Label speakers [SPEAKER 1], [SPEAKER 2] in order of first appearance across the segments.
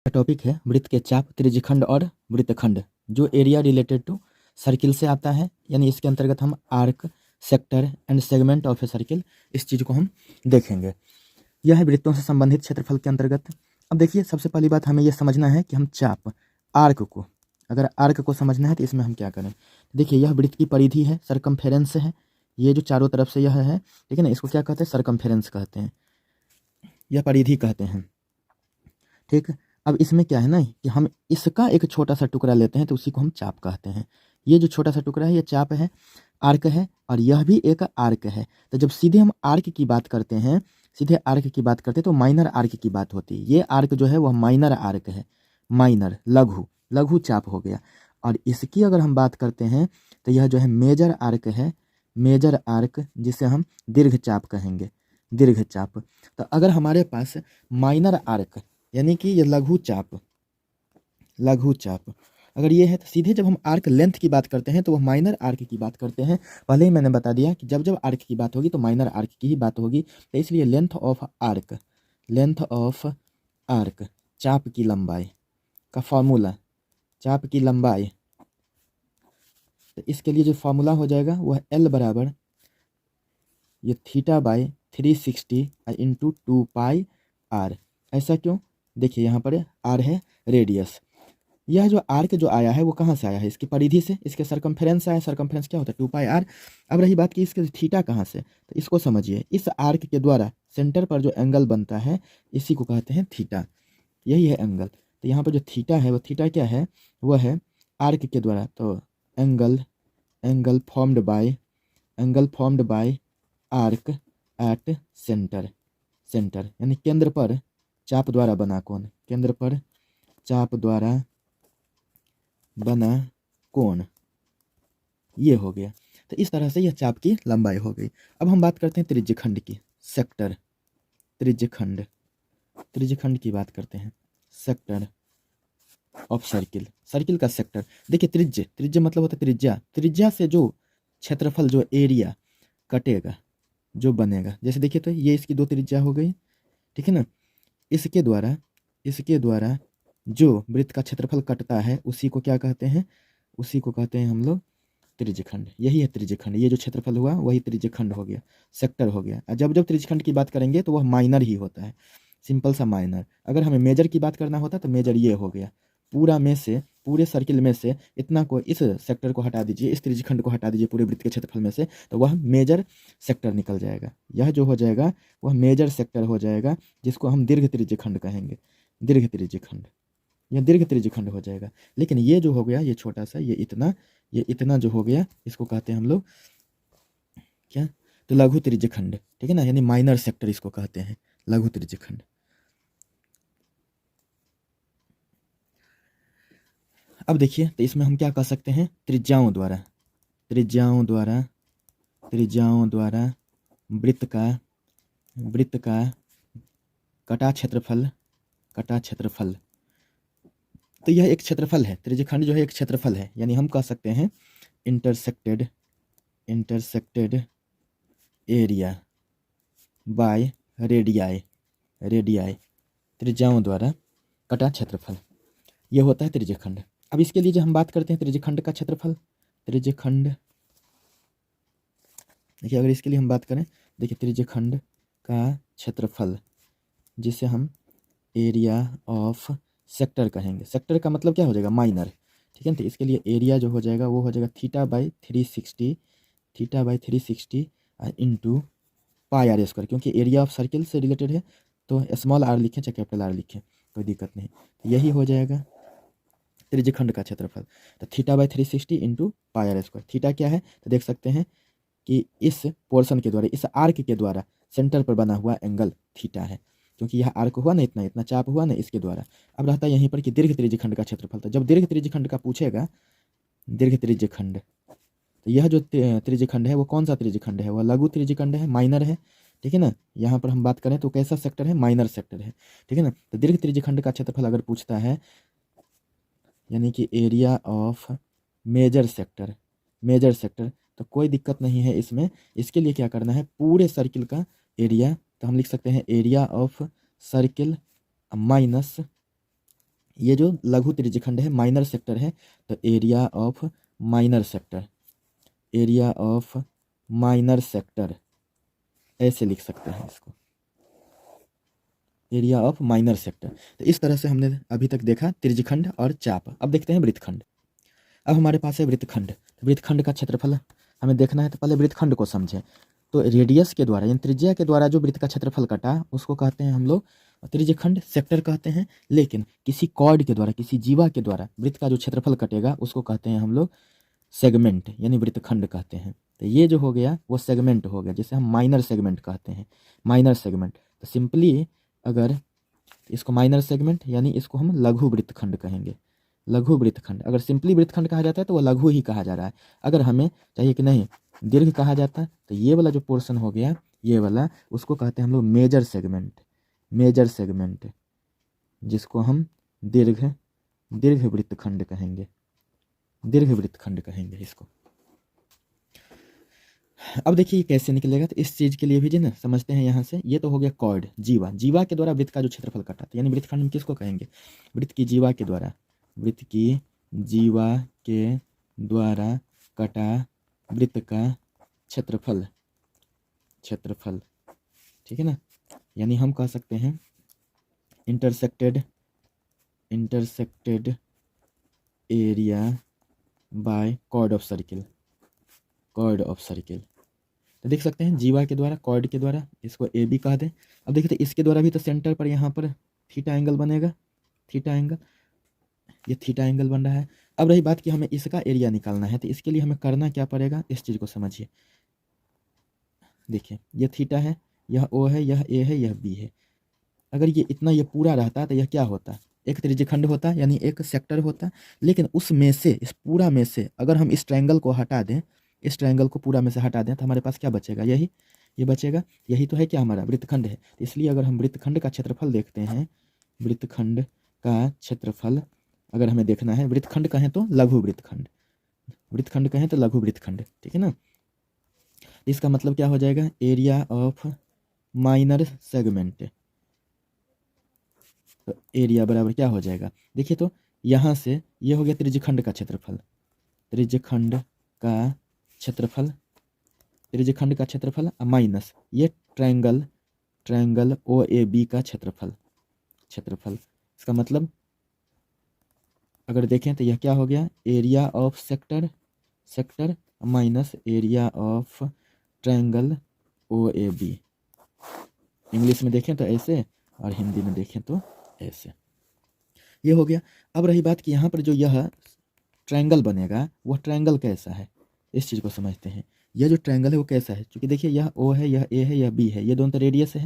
[SPEAKER 1] Topic है वृत्त के चाप, त्रिज्यखंड और वृत्तखंड, जो एरिया रिलेटेड टू सर्किल से आता है। यानी इसके अंतर्गत हम arc, sector and segment of a circle, इस चीज़ को हम देखेंगे। यह है वृत्तों से संबंधित क्षेत्रफल के अंतर्गत। अब देखिए, सबसे पहली बात हमें यह समझना है कि हम चाप, आर्क को, अगर आर्क को समझना है तो इसमें हम क्या करें। देखिए, यह वृत्त की परिधि है, सरकमफेरेंस है। ये जो चारों तरफ से यह है, ठीक है ना, इसको क्या कहते हैं, सरकमफेरेंस कहते हैं, यह परिधि कहते हैं। ठीक, अब इसमें क्या है ना कि हम इसका एक छोटा सा टुकड़ा लेते हैं तो उसी को हम चाप कहते हैं। ये जो छोटा सा टुकड़ा है ये चाप है, आर्क है, और यह भी एक आर्क है। तो जब सीधे हम आर्क की बात करते हैं, सीधे आर्क की बात करते हैं तो माइनर आर्क की बात होती है। ये आर्क जो है वह माइनर आर्क है, माइनर, लघु, लघु चाप हो गया। और इसकी अगर हम बात करते हैं तो यह जो है मेजर आर्क है, मेजर आर्क, जिसे हम दीर्घ चाप कहेंगे, दीर्घ चाप। तो अगर हमारे पास माइनर आर्क यानी कि ये लघु चाप, लघु चाप अगर ये है तो सीधे जब हम आर्क लेंथ की बात करते हैं तो वह माइनर आर्क की बात करते हैं। पहले ही मैंने बता दिया कि जब जब आर्क की बात होगी तो माइनर आर्क की ही बात होगी। तो इसलिए length of arc, length of arc, चाप की लंबाई का फॉर्मूला, चाप की लंबाई, तो इसके लिए जो फॉर्मूला हो जाएगा वह एल बराबर ये theta by 360 into 2 pi are. ऐसा क्यों? देखिए यहाँ पर आर है रेडियस। यह जो आर्क जो आया है वो कहाँ से आया है, इसकी परिधि से, इसके सरकमफेरेंस से आया। सरकमफेरेंस क्या होता है, 2 पाई आर। अब रही बात कि इसके थीटा कहाँ से, तो इसको समझिए, इस आर्क के द्वारा सेंटर पर जो एंगल बनता है इसी को कहते हैं थीटा, यही है एंगल। तो यहाँ पर जो थीटा है वो थीटा क्या है, वह है आर्क के द्वारा, तो angle, angle formed by, angle formed by arc at centre, centre यानी केंद्र पर चाप द्वारा बना कोण, केंद्र पर चाप द्वारा बना कोण, ये हो गया। तो इस तरह से यह चाप की लंबाई हो गई। अब हम बात करते हैं त्रिज्यखंड की, सेक्टर, त्रिज्यखंड, त्रिज्यखंड की बात करते हैं, सेक्टर ऑफ सर्किल, सर्किल का सेक्टर। देखिए त्रिज्य, त्रिज्य मतलब होता है त्रिज्या, त्रिज्या से जो क्षेत्रफल, जो एरिया कटेगा, जो बनेगा, जैसे देखिए तो ये इसकी 2 त्रिज्या हो गई, ठीक है ना। इसके द्वारा, इसके द्वारा जो वृत्त का क्षेत्रफल कटता है उसी को क्या कहते हैं, उसी को कहते हैं हम लोग त्रिज्यखंड। यही है त्रिज्यखंड, ये जो क्षेत्रफल हुआ वही त्रिज्यखंड हो गया, सेक्टर हो गया। जब जब त्रिज्यखंड की बात करेंगे तो वह माइनर ही होता है, सिंपल सा माइनर। अगर हमें मेजर की बात करना होता तो मेजर ये हो गया, पूरा में से, पूरे सर्किल में से इतना को, इस सेक्टर को हटा दीजिए, इस त्रिज्यखंड को हटा दीजिए पूरे वृत्त के क्षेत्रफल में से, तो वह मेजर सेक्टर निकल जाएगा। यह जो हो जाएगा वह मेजर सेक्टर हो जाएगा, जिसको हम दीर्घ त्रिज्यखंड कहेंगे, दीर्घ त्रिज्यखंड, यह दीर्घ त्रिज्यखंड हो जाएगा। लेकिन ये जो हो गया, ये छोटा सा, ये इतना जो हो गया, इसको कहते हैं हम लोग क्या, तो लघु त्रिज्यखंड, ठीक है ना, यानी माइनर सेक्टर इसको कहते हैं, लघु त्रिज्यखंड। अब देखिए, तो इसमें हम क्या कह सकते हैं, त्रिज्याओं द्वारा, त्रिज्याओं द्वारा, त्रिज्याओं द्वारा वृत्त का, वृत्त का कटा क्षेत्रफल, कटा क्षेत्रफल। तो यह एक क्षेत्रफल है, त्रिज्यखंड जो है एक क्षेत्रफल है, यानी हम कह सकते हैं intersected, intersected area by radii, radii, त्रिज्याओं द्वारा कटा क्षेत्रफल, यह होता है त्रिज्यखंड। अब इसके लिए जो हम बात करते हैं त्रिज्यखंड का क्षेत्रफल, त्रिज्यखंड, देखिए अगर इसके लिए हम बात करें, देखिए त्रिज्यखंड का क्षेत्रफल, जिसे हम एरिया ऑफ सेक्टर कहेंगे। सेक्टर का मतलब क्या हो जाएगा, माइनर, ठीक है ना। तो इसके लिए एरिया जो हो जाएगा वो हो जाएगा theta by 360, theta by 360 into pi are square, क्योंकि एरिया ऑफ सर्किल से रिलेटेड है तो स्मॉल आर लिखें चाहे कैपिटल आर लिखें, कोई दिक्कत नहीं। यही हो जाएगा त्रिज्यखंड का क्षेत्रफल। तो theta by 360 into pi are square. Theta क्या है, तो देख सकते हैं कि इस पोर्शन के द्वारा, इस आर्क के द्वारा सेंटर पर बना हुआ एंगल थीटा है, क्योंकि यह आर्क हुआ ना, इतना इतना चाप हुआ ना, इसके द्वारा। अब रहता है यहीं पर कि दीर्घ त्रिज्यखंड का क्षेत्रफल। तो जब दीर्घ त्रिज्यखंड का पूछेगा, दीर्घ त्रिज्यखंड, तो यह जो त्रिज्यखंड है वो कौन सा त्रिज्यखंड है, वह लघु त्रिज्यखंड है, माइनर है, ठीक है ना। यहाँ पर हम बात करें तो कैसा सेक्टर है, माइनर सेक्टर है, ठीक है ना। तो दीर्घ त्रिज्यखंड का क्षेत्रफल अगर पूछता है, यानी कि area of major sector, major sector, तो कोई दिक्कत नहीं है इसमें। इसके लिए क्या करना है, पूरे सर्किल का एरिया, तो हम लिख सकते हैं एरिया ऑफ सर्किल माइनस ये जो लघु त्रिज्यखंड है, माइनर सेक्टर है, तो area of minor sector, area of minor sector ऐसे लिख सकते हैं इसको, एरिया ऑफ माइनर सेक्टर। तो इस तरह से हमने अभी तक देखा त्रिज्यखंड और चाप। अब देखते हैं वृत्तखंड। अब हमारे पास है वृत्तखंड। तो वृत्तखंड का क्षेत्रफल हमें देखना है, तो पहले वृत्तखंड को समझें। तो रेडियस के द्वारा यानी त्रिज्या के द्वारा जो वृत्त का क्षेत्रफल कटा उसको कहते हैं हम लोग त्रिज्यखंड, सेक्टर कहते हैं। लेकिन किसी कॉर्ड के द्वारा, किसी जीवा के द्वारा वृत्त का जो क्षेत्रफल कटेगा उसको कहते हैं हम लोग सेगमेंट यानी वृत्तखंड कहते हैं। तो ये जो हो गया वो सेगमेंट हो गया, जिसे हम माइनर सेगमेंट कहते हैं, माइनर सेगमेंट। तो सिंपली अगर इसको माइनर सेगमेंट यानी इसको हम लघु वृत्तखंड कहेंगे, लघु वृत्तखंड। अगर सिंपली वृत्तखंड कहा जाता है तो वो लघु ही कहा जा रहा है। अगर हमें चाहिए कि नहीं दीर्घ कहा जाता है तो ये वाला जो पोर्शन हो गया, ये वाला, उसको कहते हैं हम लोग मेजर सेगमेंट, मेजर सेगमेंट, जिसको हम दीर्घ वृत्तखंड कहेंगे, दीर्घ वृत्तखंड कहेंगे इसको। अब देखिए कैसे निकलेगा, तो इस चीज़ के लिए भी जी ना समझते हैं यहाँ से। ये तो हो गया कॉर्ड, जीवा, जीवा के द्वारा वृत्त का जो क्षेत्रफल कटा था, यानी वृत्तखंड में किसको कहेंगे, वृत्त की जीवा के द्वारा, वृत्त की जीवा के द्वारा कटा वृत्त का क्षेत्रफल, क्षेत्रफल, ठीक है ना। यानी हम कह सकते हैं intersected, intersected area bye cord of circle, cord of circle. तो देख सकते हैं जीवा के द्वारा, कॉर्ड के द्वारा, इसको ए बी कह दें। अब देखिए तो इसके द्वारा भी तो सेंटर पर यहाँ पर थीटा एंगल बनेगा, थीटा एंगल, ये थीटा एंगल बन रहा है। अब रही बात कि हमें इसका एरिया निकालना है, तो इसके लिए हमें करना क्या पड़ेगा, इस चीज़ को समझिए। देखिए ये थीटा है, यह ओ है, यह ए है, यह बी है। अगर ये इतना ये पूरा रहता तो यह क्या होता, एक त्रिज्यखंड होता, यानी एक सेक्टर होता। लेकिन उसमें से, इस पूरा में से अगर हम इस ट्रायंगल को हटा दें, इस ट्रायंगल को पूरा में से हटा दें, तो हमारे पास क्या बचेगा, यही, ये बचेगा। यही तो है क्या हमारा वृत्तखंड है। तो इसलिए अगर हम वृत्तखंड का क्षेत्रफल देखते हैं, वृत्तखंड का क्षेत्रफल अगर हमें देखना है, वृत्तखंड कहें तो लघु वृत्तखंड, वृत्तखंड कहें तो लघु वृत्तखंड, ठीक है ना। इसका मतलब क्या हो जाएगा, एरिया ऑफ माइनर सेगमेंट। तो एरिया बराबर क्या हो जाएगा, देखिए तो यहाँ से ये हो गया त्रिज्यखंड का क्षेत्रफल, त्रिज्यखंड का क्षेत्रफल, त्रिज्यखंड का क्षेत्रफल माइनस ये triangle, triangle O A B का क्षेत्रफल, क्षेत्रफल। इसका मतलब अगर देखें तो यह क्या हो गया, area of sector, sector minus area of triangle O A B. English में देखें तो ऐसे और हिंदी में देखें तो ऐसे, ये हो गया। अब रही बात कि यहाँ पर जो यह ट्रायंगल बनेगा वह ट्रायंगल कैसा है, इस चीज़ को समझते हैं। यह जो ट्रायंगल है वो कैसा है, क्योंकि देखिए यह ओ है, यह ए है, यह बी है, ये दोनों तो रेडियस है,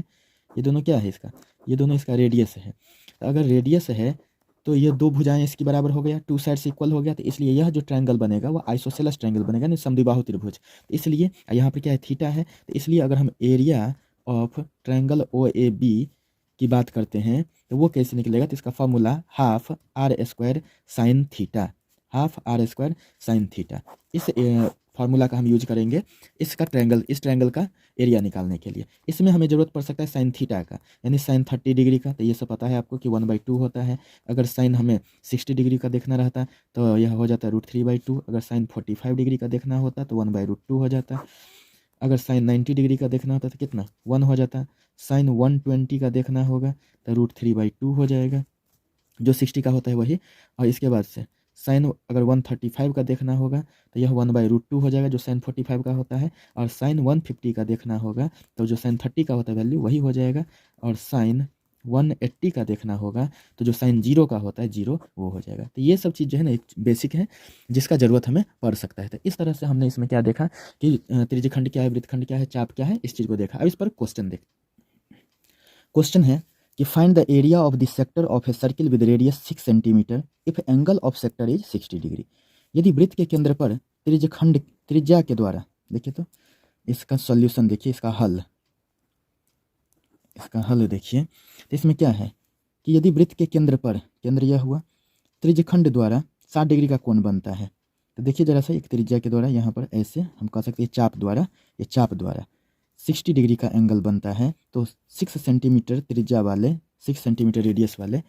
[SPEAKER 1] ये दोनों क्या है इसका, ये दोनों इसका रेडियस है। तो अगर रेडियस है तो ये दो भुजाएं इसकी बराबर हो गया, टू साइड्स इक्वल हो गया। तो इसलिए यह जो ट्रायंगल बनेगा वो आइसोसेलेस ट्रायंगल बनेगा, नहीं समद्विबाहु त्रिभुज। तो इसलिए यहाँ पर क्या है, थीटा है। तो इसलिए अगर हम area of triangle O A B की बात करते हैं तो वो कैसे निकलेगा, तो इसका formula half are square sine theta, half are square sine theta. इस फार्मूला का हम यूज करेंगे इसका ट्रायंगल, इस ट्रायंगल का एरिया निकालने के लिए। इसमें हमें ज़रूरत पड़ सकता है साइन थीटा का, यानी साइन 30 डिग्री का। तो ये सब पता है आपको कि 1/2 होता है। अगर साइन हमें 60 डिग्री का देखना रहता तो यह हो जाता है √3/2। अगर साइन 45 डिग्री का देखना होता तो 1/√2 हो जाता। अगर साइन 90 डिग्री का देखना होता तो कितना 1 हो जाता। साइन 120 का देखना होगा तो √3/2 हो जाएगा, जो 60 का होता है वही। और इसके बाद से साइन अगर 135 का देखना होगा तो यह 1/√2 हो जाएगा, जो साइन 45 का होता है। और साइन 150 का देखना होगा तो जो साइन 30 का होता है वैल्यू वही हो जाएगा। और साइन 180 का देखना होगा तो जो साइन 0 का होता है 0 वो हो जाएगा। तो ये सब चीज़ जो है ना बेसिक है, जिसका ज़रूरत हमें पड़ सकता है। तो इस तरह से हमने इसमें क्या देखा कि त्रिज्यखंड क्या है, वृत्तखंड क्या है, चाप क्या है, इस चीज़ को देखा। अब इस पर क्वेश्चन देख, क्वेश्चन है कि find the area of the sector of a circle with radius 6 centimetre if angle of sector is 60 degree. यदि वृत्त के केंद्र पर त्रिज्यखंड, त्रिज्या के द्वारा, देखिए तो इसका सॉल्यूशन देखिए, इसका हल, इसका हल देखिए। तो इसमें क्या है कि यदि वृत्त के केंद्र पर, केंद्र यह हुआ, त्रिज्यखंड द्वारा 60 डिग्री का कोण बनता है। तो देखिए जरा सा, एक त्रिज्या के द्वारा यहाँ पर ऐसे हम कह सकते हैं चाप द्वारा, ये चाप द्वारा 60 डिग्री का एंगल बनता है। तो 6 सेंटीमीटर त्रिज्या वाले, 6 सेंटीमीटर रेडियस वाले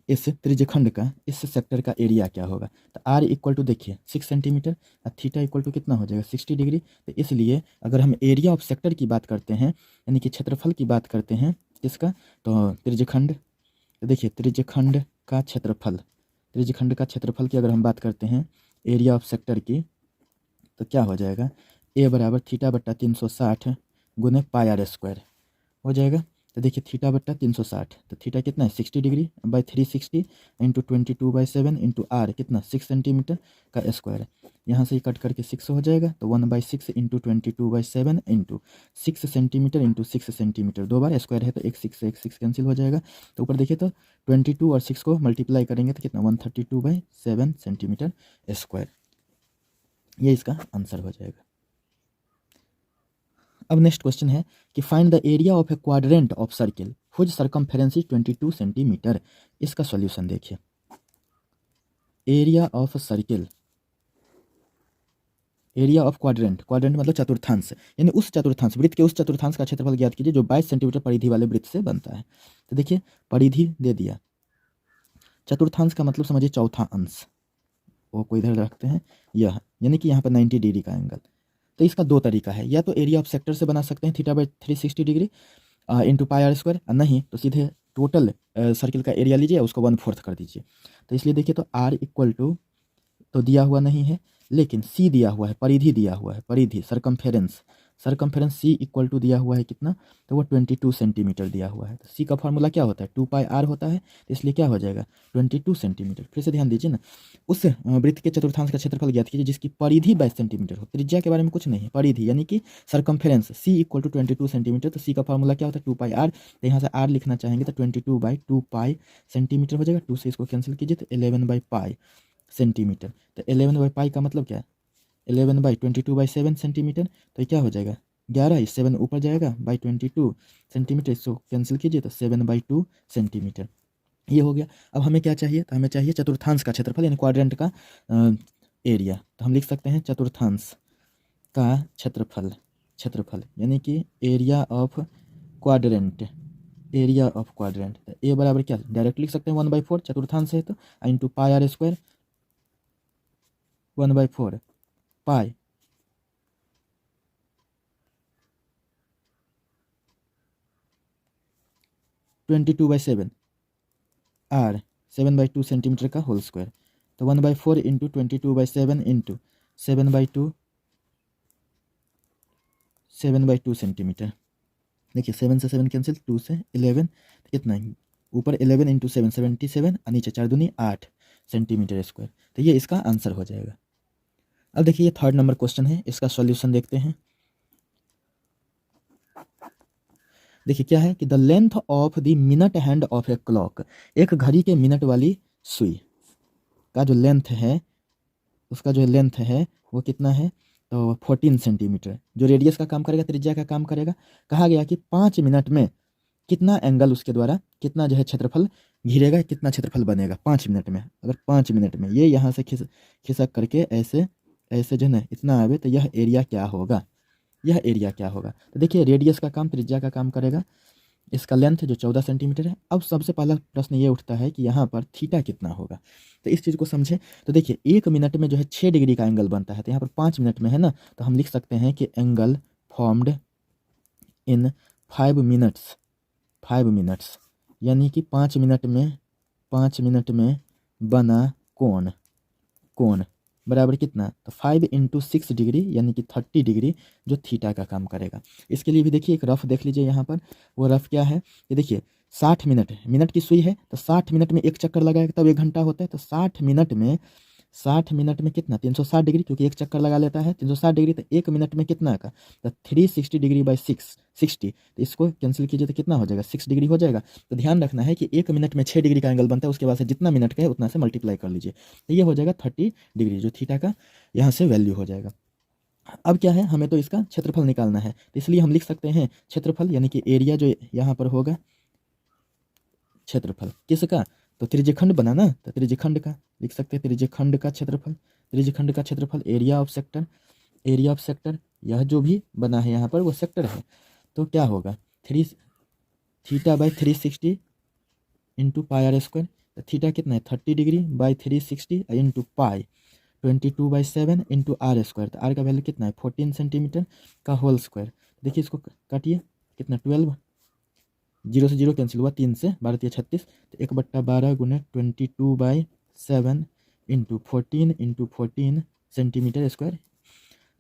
[SPEAKER 1] इस त्रिज्यखंड का इस सेक्टर का एरिया क्या होगा। तो आर इक्वल टू देखिए 6 सेंटीमीटर और थीटा इक्वल टू कितना हो जाएगा 60 डिग्री। तो इसलिए अगर हम एरिया ऑफ सेक्टर की बात करते हैं यानी कि क्षेत्रफल की बात करते हैं किसका, तो त्रिज्यखंड, तो देखिए त्रिज्यखंड का क्षेत्रफल की अगर हम बात करते हैं एरिया ऑफ सेक्टर की, तो क्या हो जाएगा ए बराबर थीटा बट्टा 360 गुने पाई आर स्क्वायर हो जाएगा। तो देखिए थीटा बट्टा 360, तो थीटा कितना है 60 degree by 360 into 22/7 into are कितना 6 सेंटीमीटर का स्क्वायर है। यहाँ से ही कट करके 6 हो जाएगा, तो 1/6 into 22/7 into 6 centimetre into 6 centimetre, दो बार स्क्वायर है तो एक 6 कैंसिल हो जाएगा। तो ऊपर देखिए तो 22 और 6 को मल्टीप्लाई करेंगे तो कितना 132/7 सेंटीमीटर स्क्वायर, ये इसका आंसर हो जाएगा। अब नेक्स्ट क्वेश्चन है कि find the area of A quadrant of circle whose circumference is 22 centimetre. इसका सॉल्यूशन देखिए, area of circle, area of quadrant, quadrant मतलब चतुर्थांश, यानी उस चतुर्थांश वृत्त के उस चतुर्थांश का क्षेत्रफल ज्ञात कीजिए जो 22 सेंटीमीटर परिधि वाले वृत्त से बनता है। तो देखिए परिधि दे दिया, चतुर्थांश का मतलब समझिए चौथा अंश, वो को इधर रखते हैं यह, यानी कि यहाँ पर 90 डिग्री का एंगल। तो इसका दो तरीका है, या तो एरिया ऑफ सेक्टर से बना सकते हैं theta by 360 degree into pi are square, नहीं तो सीधे टोटल सर्किल का एरिया लीजिए उसको 1/4 कर दीजिए। तो इसलिए देखिए तो आर इक्वल टू तो दिया हुआ नहीं है, लेकिन सी दिया हुआ है, परिधि दिया हुआ है, परिधि circumference, circumference C equal to दिया हुआ है कितना, तो वो 22 सेंटीमीटर दिया हुआ है। तो सी का फॉर्मूला क्या होता है 2πr होता है, तो इसलिए क्या हो जाएगा 22 सेंटीमीटर। फिर से ध्यान दीजिए ना, उस वृत्त के चतुर्थांश का क्षेत्रफल ज्ञात कीजिए जिसकी परिधि 22 सेंटीमीटर हो, त्रिज्या के बारे में कुछ नहीं है, परिधि यानी कि circumference C equal to 22 centimetre. तो सी का फॉर्मूला क्या होता है 2πr, तो यहाँ से आर लिखना चाहेंगे तो 22/2π सेंटीमीटर हो जाएगा, 2 से इसको कैंसिल कीजिए तो 11/π सेंटीमीटर। तो 11/π का मतलब क्या है 11/22/7 सेंटीमीटर, तो क्या हो जाएगा 11, 7 ऊपर जाएगा बाई 22 सेंटीमीटर, इसको कैंसिल कीजिए तो 7/2 सेंटीमीटर, ये हो गया। अब हमें क्या चाहिए, तो हमें चाहिए चतुर्थांश का क्षेत्रफल यानी क्वाड्रेंट का एरिया। तो हम लिख सकते हैं चतुर्थांश का क्षेत्रफल यानी कि area of quadrant, area of quadrant. A बराबर क्या डायरेक्ट लिख सकते हैं 1/4, चतुर्थांश है तो into pi are square 1/4 pi (22/7) are 7/2 centimetre का होल स्क्वायर। तो 1/4 इंटू 22/7 इंटू 7/2 सेंटीमीटर। देखिए 7 से 7 कैंसिल, 2 से 11, तो कितना है ऊपर 11 इंटू 7 77 और नीचे 4 दूनी 8 सेंटीमीटर स्क्वायर। तो ये इसका आंसर हो जाएगा। अब देखिए ये 3rd नंबर क्वेश्चन है, इसका सॉल्यूशन देखते हैं। देखिए क्या है कि the length of the minute hand of a clock, एक घड़ी के मिनट वाली सुई का जो लेंथ है, उसका जो लेंथ है वो कितना है, तो 14 सेंटीमीटर, जो रेडियस का काम करेगा, त्रिज्या का काम करेगा। कहा गया कि 5 मिनट में कितना एंगल उसके द्वारा, कितना जो है क्षेत्रफल घिरेगा, कितना क्षेत्रफल बनेगा 5 मिनट में। अगर 5 मिनट में ये यहाँ से खिसक करके ऐसे ऐसे जो है ना इतना आवे, तो यह एरिया क्या होगा, यह एरिया क्या होगा। तो देखिए रेडियस का काम त्रिज्या का काम करेगा, इसका लेंथ जो 14 सेंटीमीटर है। अब सबसे पहला प्रश्न ये उठता है कि यहाँ पर थीटा कितना होगा, तो इस चीज़ को समझें। तो देखिए 1 मिनट में जो है 6 डिग्री का एंगल बनता है, तो यहाँ पर 5 मिनट में है ना, तो हम लिख सकते हैं कि एंगल फॉर्म्ड इन 5 मिनट्स, यानी कि 5 मिनट में बना कोण बराबर कितना, तो 5 इंटू 6 डिग्री यानी कि 30 डिग्री जो थीटा का काम करेगा। इसके लिए भी देखिए एक रफ देख लीजिए यहाँ पर, वो रफ क्या है, ये देखिए 60 मिनट की सुई है, तो 60 मिनट में एक चक्कर लगाएगा तब 1 घंटा होता है। तो 60 मिनट में कितना 360 डिग्री, क्योंकि एक चक्कर लगा लेता है 360 डिग्री, तो 1 मिनट में कितना का, तो 360 डिग्री बाई 60, तो इसको कैंसिल कीजिए तो कितना हो जाएगा 6 डिग्री हो जाएगा। तो ध्यान रखना है कि 1 मिनट में 6 डिग्री का एंगल बनता है, उसके बाद से जितना मिनट का है उतना से मल्टीप्लाई कर लीजिए, तो ये हो जाएगा 30 डिग्री जो थीटा का यहाँ से वैल्यू हो जाएगा। अब क्या है, हमें तो इसका क्षेत्रफल निकालना है, तो इसलिए हम लिख सकते हैं क्षेत्रफल यानी कि एरिया जो यहाँ पर होगा, क्षेत्रफल किसका, तो त्रिज्यखंड बना ना, तो त्रिज्यखंड का लिख सकते हैं, त्रिज्यखंड का क्षेत्रफल एरिया ऑफ सेक्टर, यह जो भी बना है यहाँ पर वो सेक्टर है। तो क्या होगा theta by 360 into pi are square, तो थीटा कितना है 30 degree by 360 into pi 22/7 into are square. तो आर का वैल्यू कितना है 14 सेंटीमीटर का होल स्क्वायर। देखिए इसको काटिए कितना 12, 0 से 0 कैंसिल हुआ, 3 से 12 3 36, तो 1/12 गुने 22/7 इंटू 14 सेंटीमीटर स्क्वायर।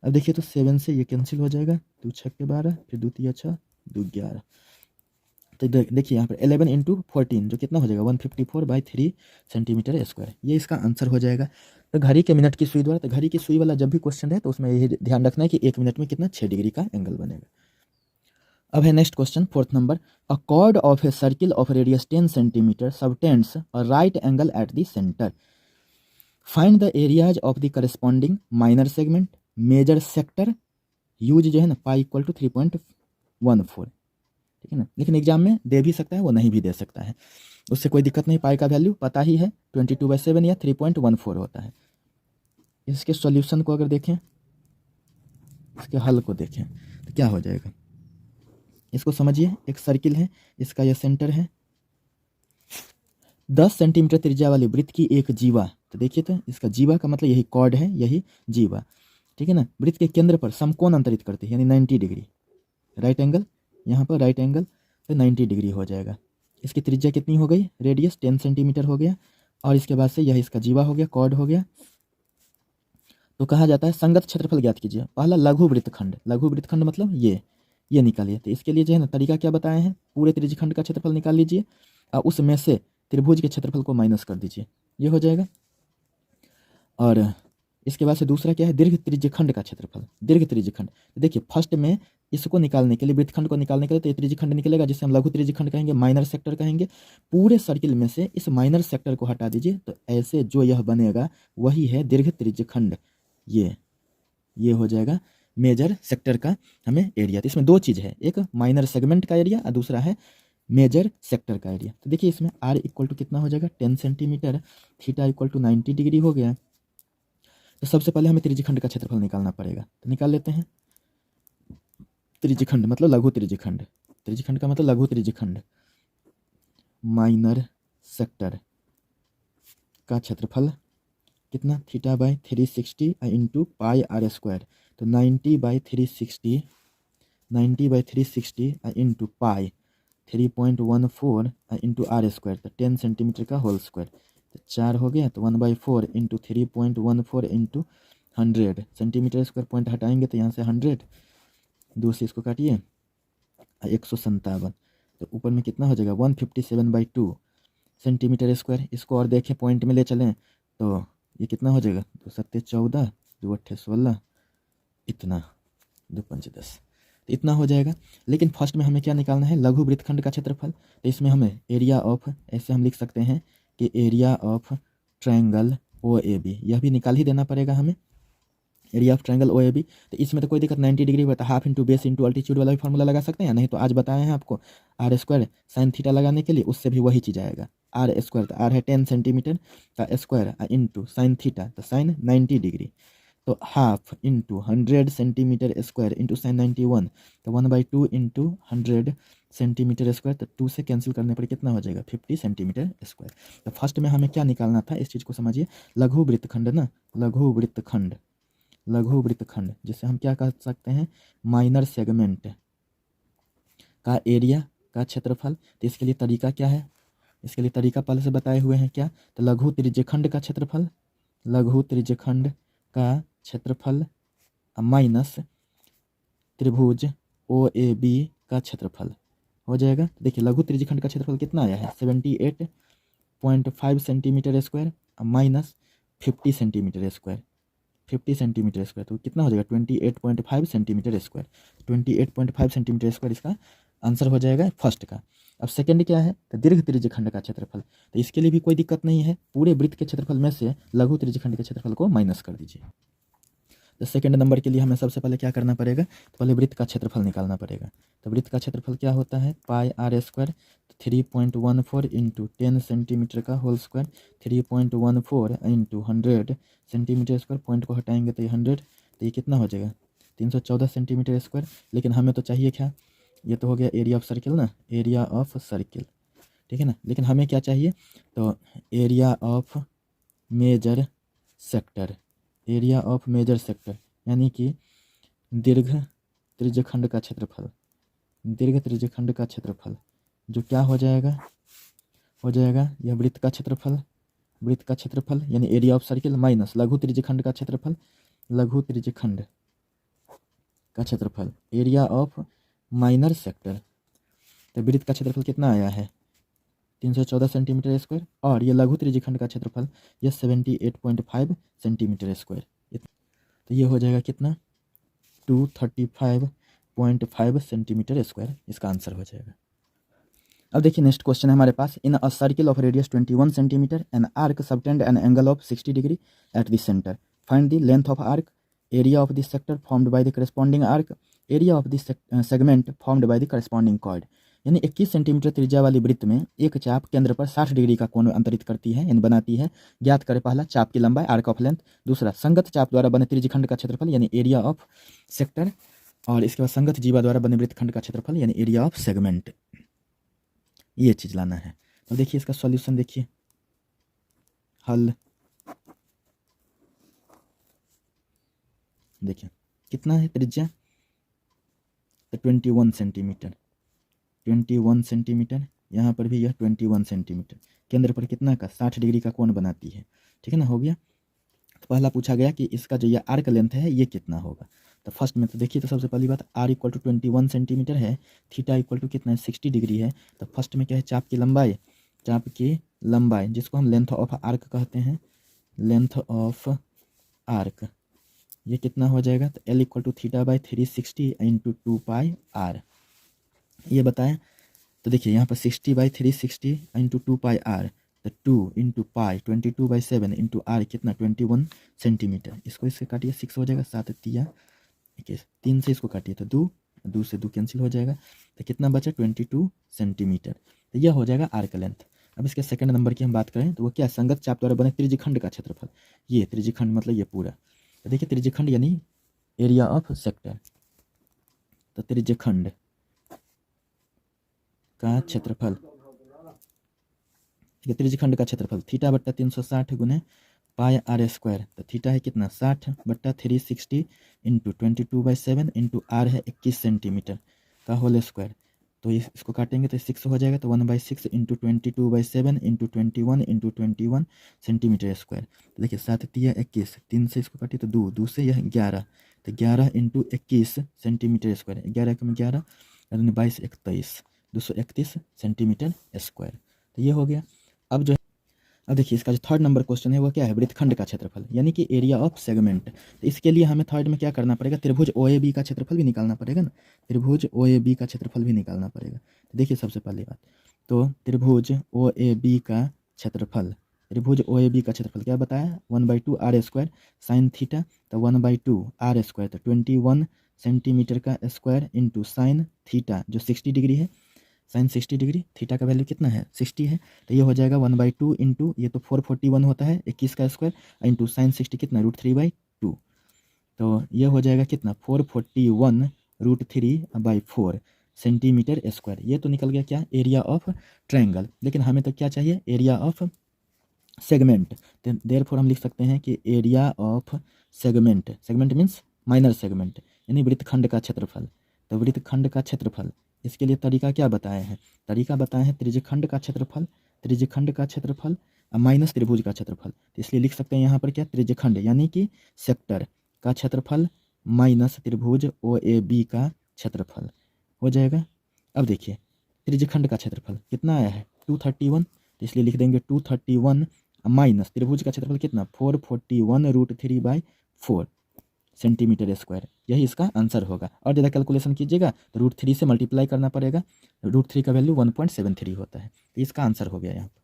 [SPEAKER 1] अब देखिए तो 7 से ये कैंसिल हो जाएगा, 2 6 के 12, फिर 2 3 6 2 11। तो देखिए यहाँ पर 11 इंटू 14 जो कितना हो जाएगा 154/3 सेंटीमीटर स्क्वायर। ये इसका आंसर हो जाएगा। तो घड़ी के मिनट की सुई द्वारा, तो घड़ी की सुई वाला जब भी क्वेश्चन है तो उसमें यही ध्यान रखना है कि 1 मिनट में कितना 6 डिग्री का एंगल बनेगा। अब है next question 4th number. A cord of a circle of radius 10 centimetre subtends a right angle eight the centre. Find the areas of the corresponding minor segment, major sector, use जो है ना pi equal to 3.14, ठीक है ना। लेकिन exam में दे भी सकता है, वो नहीं भी दे सकता है, उससे कोई दिक्कत नहीं। पाई का वैल्यू पता ही है 22/7 या 3.14 होता है। इसके सॉल्यूशन को अगर देखें, इसके हल को देखें तो क्या हो जाएगा, इसको समझिए। एक सर्किल है, इसका यह सेंटर है, 10 सेंटीमीटर त्रिज्या वाली वृत्त की एक जीवा। तो देखिए तो इसका जीवा का मतलब यही कॉर्ड है, यही जीवा, ठीक है ना। वृत्त के केंद्र पर समकोण अंतरित करते हैं, यानी 90 डिग्री राइट एंगल, यहाँ पर राइट एंगल तो 90 डिग्री हो जाएगा। इसकी त्रिज्या कितनी हो गई, रेडियस 10 सेंटीमीटर हो गया, और इसके बाद से यह इसका जीवा हो गया, कॉर्ड हो गया। तो कहा जाता है संगत क्षेत्रफल ज्ञात कीजिए। पहला लघु वृत्तखंड, लघु वृत्तखंड मतलब ये निकालिए। तो इसके लिए जो है ना तरीका क्या बताए हैं, पूरे त्रिज्यखंड का क्षेत्रफल निकाल लीजिए और उसमें से त्रिभुज के क्षेत्रफल को माइनस कर दीजिए, ये हो जाएगा। और इसके बाद से दूसरा क्या है, दीर्घ त्रिज्यखंड का क्षेत्रफल, दीर्घ त्रिज्यखंड। तो देखिए फर्स्ट में इसको निकालने के लिए, वृत्तखंड को निकालने के लिए, तो ये त्रिज्यखंड निकलेगा जिसे हम लघु त्रिज्यखंड कहेंगे, माइनर सेक्टर कहेंगे। पूरे सर्किल में से इस माइनर सेक्टर को हटा दीजिए, तो ऐसे जो यह बनेगा वही है दीर्घ त्रिज्यखंड। ये हो जाएगा मेजर सेक्टर का हमें एरिया। तो इसमें दो चीज़ है, एक माइनर सेगमेंट का एरिया और दूसरा है मेजर सेक्टर का एरिया। तो देखिए इसमें आर इक्वल टू कितना हो जाएगा 10 centimetre, theta equal to 90 degree हो गया। तो सबसे पहले हमें त्रिज्यखंड का क्षेत्रफल निकालना पड़ेगा, तो निकाल लेते हैं। त्रिज्यखंड मतलब लघु त्रिज्यखंड, त्रिज्यखंड का मतलब लघु त्रिज्यखंड, माइनर सेक्टर का क्षेत्रफल कितना, theta by 360 into pi are square. तो 90/360 into pi 3.14 into are square, तो 10 सेंटीमीटर का होल स्क्वायर। तो 4 हो गया, तो 1/4 into 3.14 into 100 centimetre square. Point हटाएंगे तो यहाँ से 100, 2 से इसको काटिए 157। तो ऊपर में कितना हो जाएगा 157/2 सेंटीमीटर स्क्वायर। इसको और देखें पॉइंट में ले चलें तो ये कितना हो जाएगा 2 7 14, 2 8 16, इतना 2 5 10, इतना हो जाएगा। लेकिन फर्स्ट में हमें क्या निकालना है, लघु वृत्तखंड का क्षेत्रफल। तो इसमें हमें एरिया ऑफ, ऐसे हम लिख सकते हैं कि एरिया ऑफ ट्रायंगल OAB, यह भी निकाल ही देना पड़ेगा हमें, एरिया ऑफ ट्रायंगल OAB। तो इसमें तो कोई दिक्कत 90 डिग्री हुआ, तो half into base into altitude वाला भी फार्मूला लगा सकते हैं, नहीं तो आज बताए हैं आपको आर स्क्वायर साइन थीटा लगाने के लिए, उससे भी वही चीज़ आएगा। आर स्क्वायर, तो आर है 10 सेंटीमीटर का स्क्वायर इंटू साइन थीटा, तो साइन 90 डिग्री, तो half into 100 centimetre square into sine 91, तो 1/2 इंटू 100 सेंटीमीटर स्क्वायर। तो 2 से कैंसिल करने पर कितना हो जाएगा 50 सेंटीमीटर स्क्वायर। तो फर्स्ट में हमें क्या निकालना था, इस चीज़ को समझिए। लघु वृत्तखंड ना, लघु वृत्तखंड, लघु वृत्तखंड जिसे हम क्या कह सकते हैं, माइनर सेगमेंट का एरिया का क्षेत्रफल। तो इसके लिए तरीका क्या है, इसके लिए तरीका पहले से बताए हुए हैं क्या, तो लघु त्रिज्यखंड का क्षेत्रफल, लघु त्रिज्यखंड का क्षेत्रफल माइनस त्रिभुज OAB का क्षेत्रफल हो जाएगा। तो देखिए लघु त्रिज्यखंड का क्षेत्रफल कितना आया है 78.5 centimetre square minus 50 centimetre square, 50 centimetre square, तो कितना हो जाएगा 28.5 सेंटीमीटर स्क्वायर। 28.5 सेंटीमीटर स्क्वायर इसका आंसर हो जाएगा फर्स्ट का। अब सेकंड क्या है, तो दीर्घ त्रिज्यखंड का क्षेत्रफल। तो इसके लिए भी कोई दिक्कत नहीं है, पूरे वृत्त के क्षेत्रफल में से लघु त्रिज्यखंड के क्षेत्रफल को माइनस कर दीजिए। तो सेकंड नंबर के लिए हमें सबसे पहले क्या करना पड़ेगा, तो पहले वृत्त का क्षेत्रफल निकालना पड़ेगा। तो वृत्त का क्षेत्रफल क्या होता है, पाई आर स्क्वायर 3.14 इंटू 10 सेंटीमीटर का whole square, 3.14 into 100 centimetre square. Point को हटाएंगे तो ये 100, तो ये कितना हो जाएगा 314 सेंटीमीटर स्क्वायर। लेकिन हमें तो चाहिए क्या, ये तो हो गया एरिया ऑफ सर्किल ना, एरिया ऑफ सर्किल। ठीक है ना। लेकिन हमें क्या चाहिए, तो area of major sector, area of major sector यानी कि दीर्घ त्रिज्यखंड का क्षेत्रफल, दीर्घ त्रिज्यखंड का क्षेत्रफल जो क्या हो जाएगा यह वृत्त का क्षेत्रफल, वृत्त का क्षेत्रफल यानी एरिया ऑफ सर्किल माइनस लघु त्रिज्यखंड का क्षेत्रफल, लघु त्रिज्यखंड का क्षेत्रफल एरिया ऑफ माइनर सेक्टर। तो वृत्त का क्षेत्रफल कितना आया है 314 सेंटीमीटर स्क्वायर और ये लघु त्रिज्यखंड का क्षेत्रफल ये 78.5 सेंटीमीटर स्क्वायर। तो ये हो जाएगा कितना 235.5 सेंटीमीटर स्क्वायर, इसका आंसर हो जाएगा। अब देखिए नेक्स्ट क्वेश्चन है हमारे पास, in a circle of radius 21 centimetre an arc subtend an angle of 60 degree at the centre, find the length of arc, area of the sector formed by the corresponding arc, area of the segment formed by the corresponding chord. यानी 21 centimetre त्रिज्या वाली वृत्त में एक चाप केंद्र पर 60 degree का कोण अंतरित करती है यानी बनाती है। ज्ञात करें पहला चाप की लंबाई आर्क ऑफ लेंथ, दूसरा संगत चाप द्वारा बने त्रिज्यखंड का क्षेत्रफल यानी एरिया ऑफ सेक्टर, और इसके बाद संगत जीवा द्वारा बने वृत्तखंड का क्षेत्रफल यानी एरिया ऑफ सेगमेंट। ये चीज लाना है। तो देखिए इसका सॉल्यूशन देखिए, हल देखिए कितना है त्रिज्या, तो 21 सेंटीमीटर, 21 सेंटीमीटर, यहाँ पर भी यह 21 सेंटीमीटर, केंद्र पर कितना का 60 डिग्री का कोण बनाती है। ठीक है ना, हो गया। तो पहला पूछा गया कि इसका जो ये आर्क लेंथ है ये कितना होगा। तो फर्स्ट में तो देखिए, तो सबसे पहली बात आर इक्वल टू 21 सेंटीमीटर है, थीटा इक्वल टू कितना है 60 डिग्री है। तो फर्स्ट में क्या है चाप की लंबाई, चाप की लंबाई जिसको हम लेंथ ऑफ आर्क कहते हैं, लेंथ ऑफ आर्क ये कितना हो जाएगा, तो L equal to theta by 360 into 2 pi are, ये बताएं। तो देखिए यहाँ पर 60 बाई 360 इंटू 2 पाई आर, तो 2 इंटू पाई 22/7 इंटू आर कितना 21 सेंटीमीटर। इसको इससे काटिए 6 हो जाएगा, 7 तिया 21, 3 से इसको काटिए तो 2 से 2 कैंसिल हो जाएगा, तो कितना बचा 22 सेंटीमीटर। तो यह हो जाएगा आर्क लेंथ। अब इसके सेकंड नंबर की हम बात करें तो वो क्या, संगत चाप द्वारा बने त्रिज्यखंड का क्षेत्रफल, ये त्रिज्यखंड मतलब ये पूरा। तो देखिए त्रिज्यखंड यानी एरिया ऑफ सेक्टर, तो त्रिज्यखंड का क्षेत्रफल, ठीक है, त्रिज्यखंड का क्षेत्रफल थीटा बट्टा 360 गुने पाई आर स्क्वायर, तो थीटा है कितना 60 बट्टा 360 इंटू 22/7 इंटू आर है 21 सेंटीमीटर का होल स्क्वायर। तो इसको काटेंगे तो 6 हो जाएगा, तो 1/6 into 22/7 into 21 into 21 centimetre square. तो देखिए 7 तिया 21, 3 से इसको काटिए तो 2 से यह 11, तो 11 इंटू 21 सेंटीमीटर स्क्वायर, 11 कम 11 22 21 231 सेंटीमीटर स्क्वायर। तो ये हो गया। अब देखिए इसका जो थर्ड नंबर क्वेश्चन है वो क्या है, वृत्तखंड का क्षेत्रफल यानी कि एरिया ऑफ सेगमेंट। तो इसके लिए हमें थर्ड में क्या करना पड़ेगा, त्रिभुज OAB का क्षेत्रफल भी निकालना पड़ेगा ना, त्रिभुज OAB का क्षेत्रफल भी निकालना पड़ेगा। तो देखिए सबसे पहली बात, तो त्रिभुज OAB का क्षेत्रफल, त्रिभुज OAB का क्षेत्रफल क्या बताया 1/2 आर स्क्वायर साइन थीटा, तो 1/2 आर स्क्वायर तो 21 सेंटीमीटर का स्क्वायर इंटू साइन थीटा जो 60 डिग्री है, साइन 60 डिग्री, थीटा का वैल्यू कितना है 60 है, तो ये हो जाएगा 1/2 इंटू ये तो 441 होता है 21 का स्क्वायर इंटू साइन 60 कितना √3/2, तो ये हो जाएगा कितना 441 √3/4 सेंटीमीटर स्क्वायर। ये तो निकल गया क्या एरिया ऑफ ट्रायंगल। लेकिन हमें तो क्या चाहिए एरिया ऑफ सेगमेंट। देयरफॉर हम लिख सकते हैं कि area of segment, segment means minor segment यानी वृत्तखंड का क्षेत्रफल। तो वृत्तखंड का क्षेत्रफल, इसके लिए तरीका क्या बताए हैं, तरीका बताए हैं त्रिज्यखंड का क्षेत्रफल, त्रिज्यखंड का क्षेत्रफल माइनस त्रिभुज का क्षेत्रफल। तो इसलिए लिख सकते हैं यहाँ पर क्या त्रिज्यखंड यानी कि सेक्टर का क्षेत्रफल माइनस त्रिभुज OAB का क्षेत्रफल हो जाएगा। अब देखिए त्रिज्यखंड का क्षेत्रफल कितना आया है 231, तो इसलिए लिख देंगे 231 माइनस त्रिभुज का क्षेत्रफल कितना 441 √3/4 सेंटीमीटर स्क्वायर, यही इसका आंसर होगा। और ज़्यादा कैलकुलेशन कीजिएगा तो √3 से मल्टीप्लाई करना पड़ेगा, √3 का वैल्यू 1.73 होता है, तो इसका आंसर हो गया यहाँ पर।